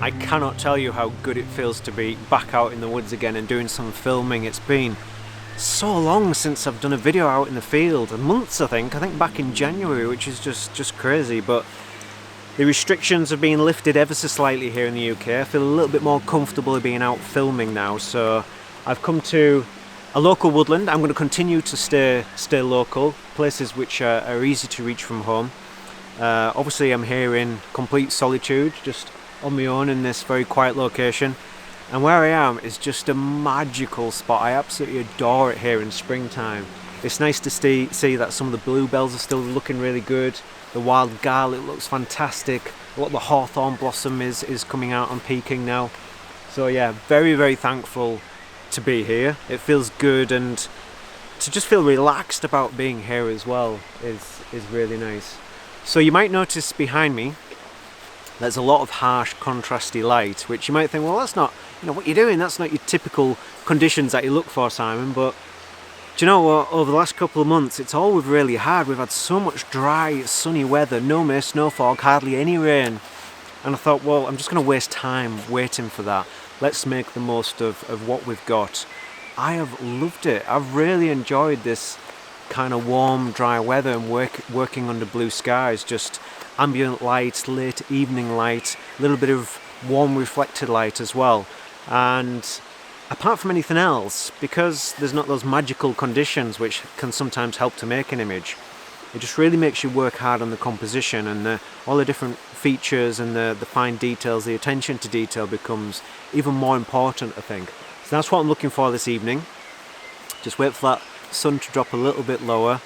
I cannot tell you how good it feels to be back out in the woods again and doing some filming. It's been so long since I've done a video out in the field, months I think back in January, which is just crazy. But the restrictions have been lifted ever so slightly here in the UK. I feel a little bit more comfortable being out filming now, so I've come to a local woodland. I'm going to continue to stay local, places which are easy to reach from home. Obviously I'm here in complete solitude, just on my own in this very quiet location. And where I am is just a magical spot. I absolutely adore it here in springtime. It's nice to see that some of the bluebells are still looking really good. The wild garlic looks fantastic. What the hawthorn blossom is coming out and peaking now. So yeah, very, very thankful to be here. It feels good, and to just feel relaxed about being here as well is really nice. So you might notice behind me there's a lot of harsh contrasty light, which you might think, well, that's not, what you're doing, that's not your typical conditions that you look for, Simon. But do you know what, over the last couple of months it's all we've really had. We've had so much dry, sunny weather, no mist, no fog, hardly any rain. And I thought, well, I'm just going to waste time waiting for that. Let's make the most of what we've got. I have loved it. I've really enjoyed this kind of warm, dry weather and working under blue skies. Just ambient light, late evening light, a little bit of warm reflected light as well. And apart from anything else, because there's not those magical conditions which can sometimes help to make an image, it just really makes you work hard on the composition and all the different features and the fine details. The attention to detail becomes even more important, I think. So that's what I'm looking for this evening. Just wait for that sun to drop a little bit lower,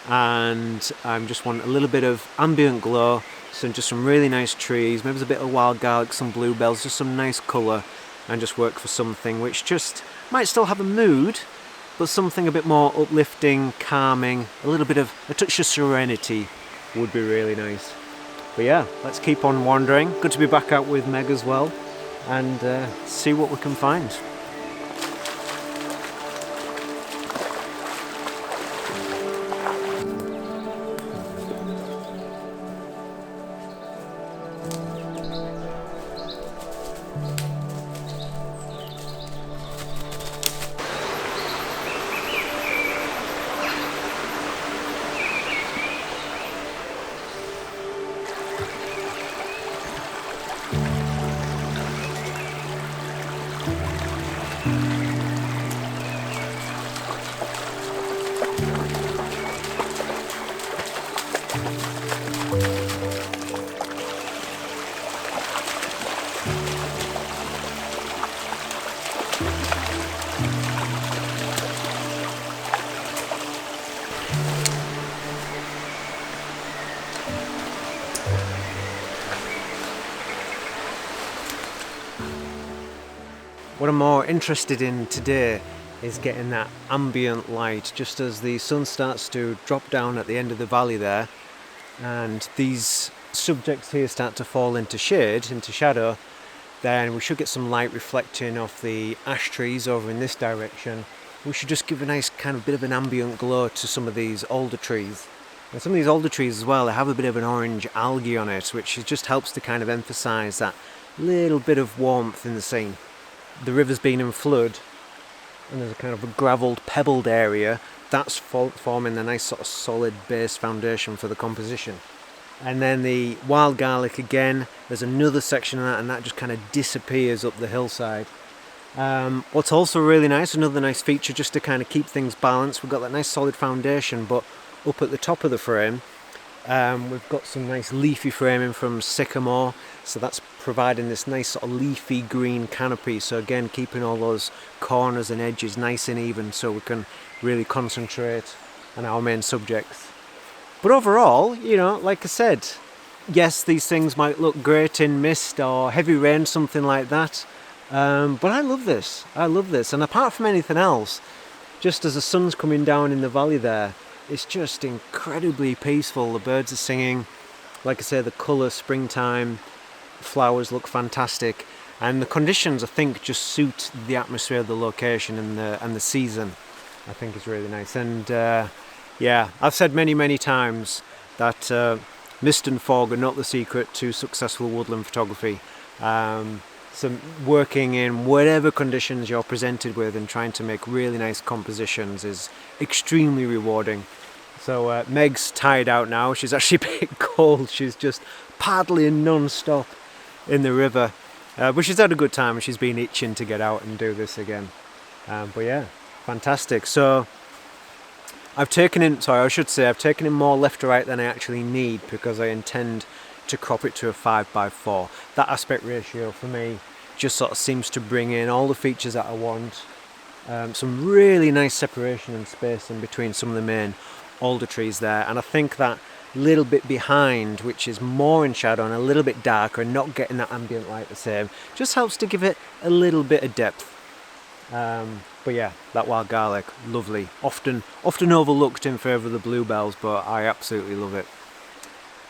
and I just want a little bit of ambient glow, just some really nice trees, maybe a bit of wild garlic, some bluebells, just some nice colour, and just work for something which just might still have a mood, but something a bit more uplifting, calming, a touch of serenity would be really nice. But yeah, let's keep on wandering. Good to be back out with Meg as well, and see what we can find. What I'm more interested in today is getting that ambient light just as the sun starts to drop down at the end of the valley there, and these subjects here start to fall into shade, into shadow. Then we should get some light reflecting off the ash trees over in this direction. We should just give a nice kind of bit of an ambient glow to some of these older trees. And some of these older trees as well, they have a bit of an orange algae on it, which just helps to kind of emphasise that little bit of warmth in the scene. The river's been in flood, and there's a kind of a gravelled, pebbled area that's forming a nice sort of solid base foundation for the composition. And then the wild garlic again, there's another section of that, and that just kind of disappears up the hillside. What's also really nice, another nice feature just to kind of keep things balanced, we've got that nice solid foundation, but up at the top of the frame we've got some nice leafy framing from sycamore, so that's providing this nice sort of leafy green canopy, so again keeping all those corners and edges nice and even so we can really concentrate on our main subjects. But overall, like I said, yes, these things might look great in mist or heavy rain, something like that, but I love this, and apart from anything else, just as the sun's coming down in the valley there, it's just incredibly peaceful. The birds are singing, like I say, the colour, springtime, flowers look fantastic, and the conditions I think just suit the atmosphere of the location and the season. I think is really nice. And yeah, I've said many times that mist and fog are not the secret to successful woodland photography. Some working in whatever conditions you're presented with and trying to make really nice compositions is extremely rewarding. So Meg's tired out now. She's actually a bit cold. She's just paddling non-stop in the river, but she's had a good time and she's been itching to get out and do this again. But yeah, fantastic. So I've taken in more left to right than I actually need, because I intend to crop it to a 5:4. That aspect ratio for me just sort of seems to bring in all the features that I want. Some really nice separation and spacing between some of the main alder trees there, and I think that little bit behind, which is more in shadow and a little bit darker and not getting that ambient light the same, just helps to give it a little bit of depth. But yeah, that wild garlic, lovely. Often overlooked in favour of the bluebells, but I absolutely love it.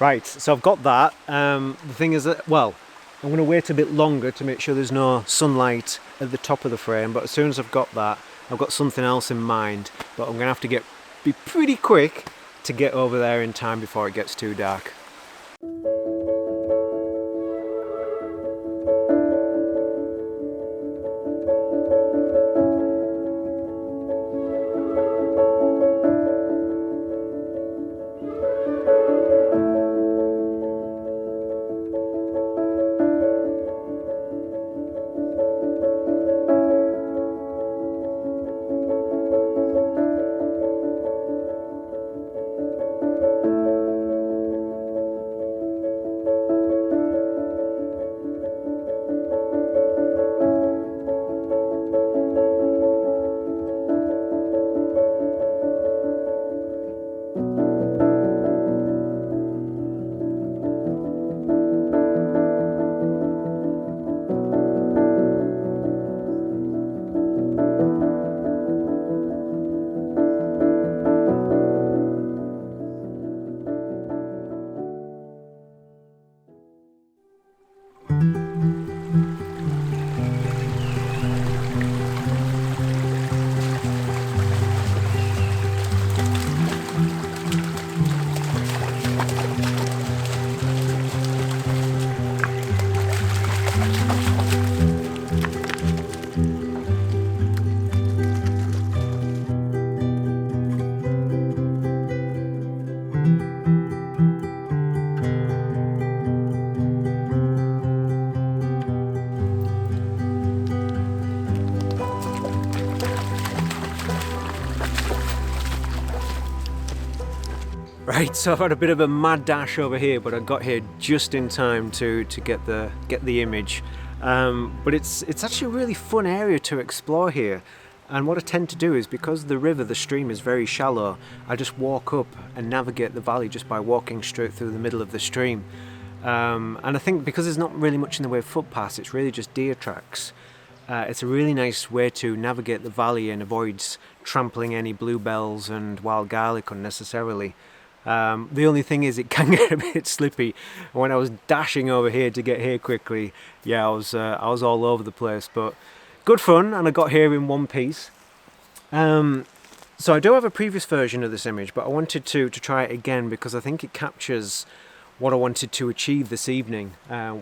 Right, so I've got that. The thing is that, well, I'm going to wait a bit longer to make sure there's no sunlight at the top of the frame, but as soon as I've got that, I've got something else in mind, but I'm going to have to be pretty quick to get over there in time before it gets too dark. Right, so I've had a bit of a mad dash over here, but I got here just in time to get the image. But it's actually a really fun area to explore here. And what I tend to do is, because the stream is very shallow, I just walk up and navigate the valley just by walking straight through the middle of the stream. And I think because there's not really much in the way of footpaths, it's really just deer tracks. It's a really nice way to navigate the valley and avoids trampling any bluebells and wild garlic unnecessarily. The only thing is, it can get a bit slippy. When I was dashing over here to get here quickly, yeah, I was all over the place, but good fun, and I got here in one piece. So I do have a previous version of this image, but I wanted to try it again because I think it captures what I wanted to achieve this evening.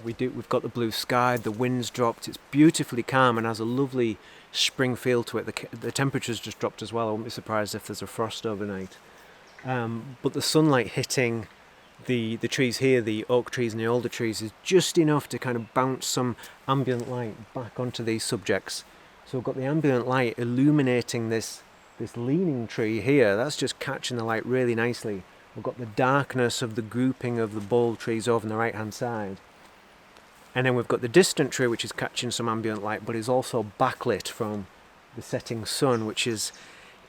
We've got the blue sky, the wind's dropped, it's beautifully calm and has a lovely spring feel to it. The temperature's just dropped as well. I wouldn't be surprised if there's a frost overnight. But the sunlight hitting the trees here, the oak trees and the alder trees, is just enough to kind of bounce some ambient light back onto these subjects. So we've got the ambient light illuminating this leaning tree here. That's just catching the light really nicely. We've got the darkness of the grouping of the bold trees over on the right hand side. And then we've got the distant tree, which is catching some ambient light, but is also backlit from the setting sun, which is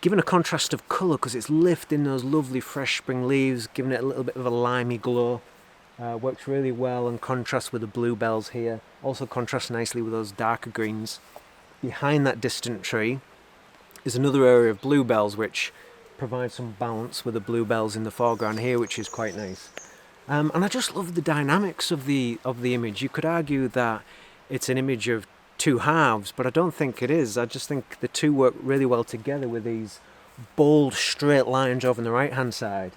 giving a contrast of colour because it's lifting those lovely fresh spring leaves, giving it a little bit of a limey glow. Works really well and contrasts with the bluebells here. Also contrasts nicely with those darker greens. Behind that distant tree is another area of bluebells, which provides some balance with the bluebells in the foreground here, which is quite nice. And I just love the dynamics of the image. You could argue that it's an image of two halves, but I don't think it is. I just think the two work really well together with these bold straight lines over on the right hand side.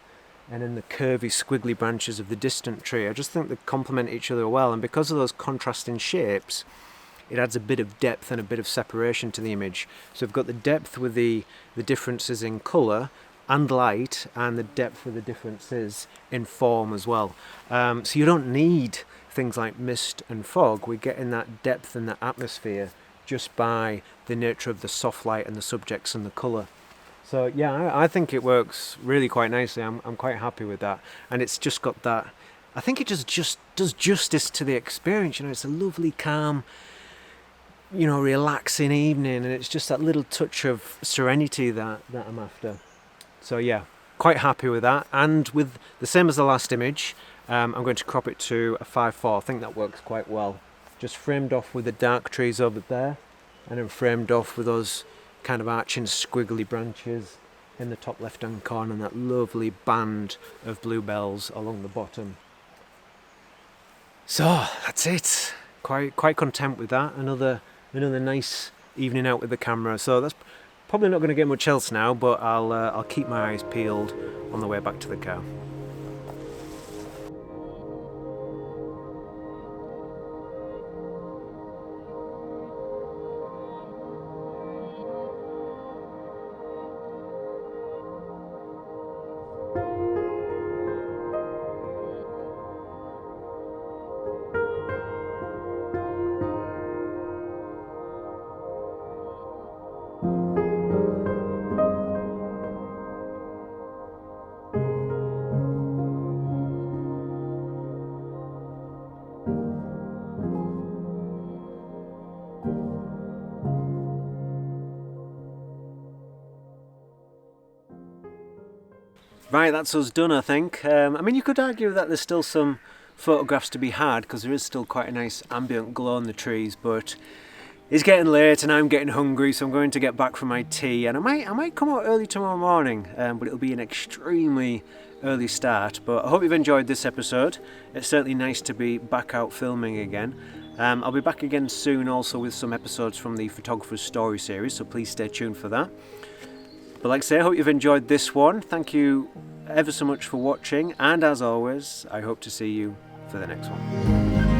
and then the curvy squiggly branches of the distant tree. I just think they complement each other well, and because of those contrasting shapes, it adds a bit of depth and a bit of separation to the image. So we've got the depth with the differences in colour and light, and the depth with the differences in form as well. So you don't need things like mist and fog. We're getting that depth and that atmosphere just by the nature of the soft light and the subjects and the colour. So yeah, I think it works really quite nicely. I'm quite happy with that, and it's just got that. I think it just does justice to the experience. You know, it's a lovely, calm, you know, relaxing evening, and it's just that little touch of serenity that I'm after. So yeah, quite happy with that. And with the same as the last image, I'm going to crop it to a 5:4. I think that works quite well. Just framed off with the dark trees over there, and then framed off with those kind of arching squiggly branches in the top left hand corner, and that lovely band of bluebells along the bottom. So that's it. Quite content with that. Another nice evening out with the camera. So that's probably not going to get much else now, but I'll keep my eyes peeled on the way back to the car. Right, that's us done, I think. I mean, you could argue that there's still some photographs to be had, because there is still quite a nice ambient glow in the trees, but it's getting late and I'm getting hungry, so I'm going to get back from my tea, and I might come out early tomorrow morning, but it'll be an extremely early start. But I hope you've enjoyed this episode. It's certainly nice to be back out filming again. I'll be back again soon also with some episodes from the Photographer's Story series, so please stay tuned for that. But like I say, I hope you've enjoyed this one. Thank you ever so much for watching, and as always, I hope to see you for the next one.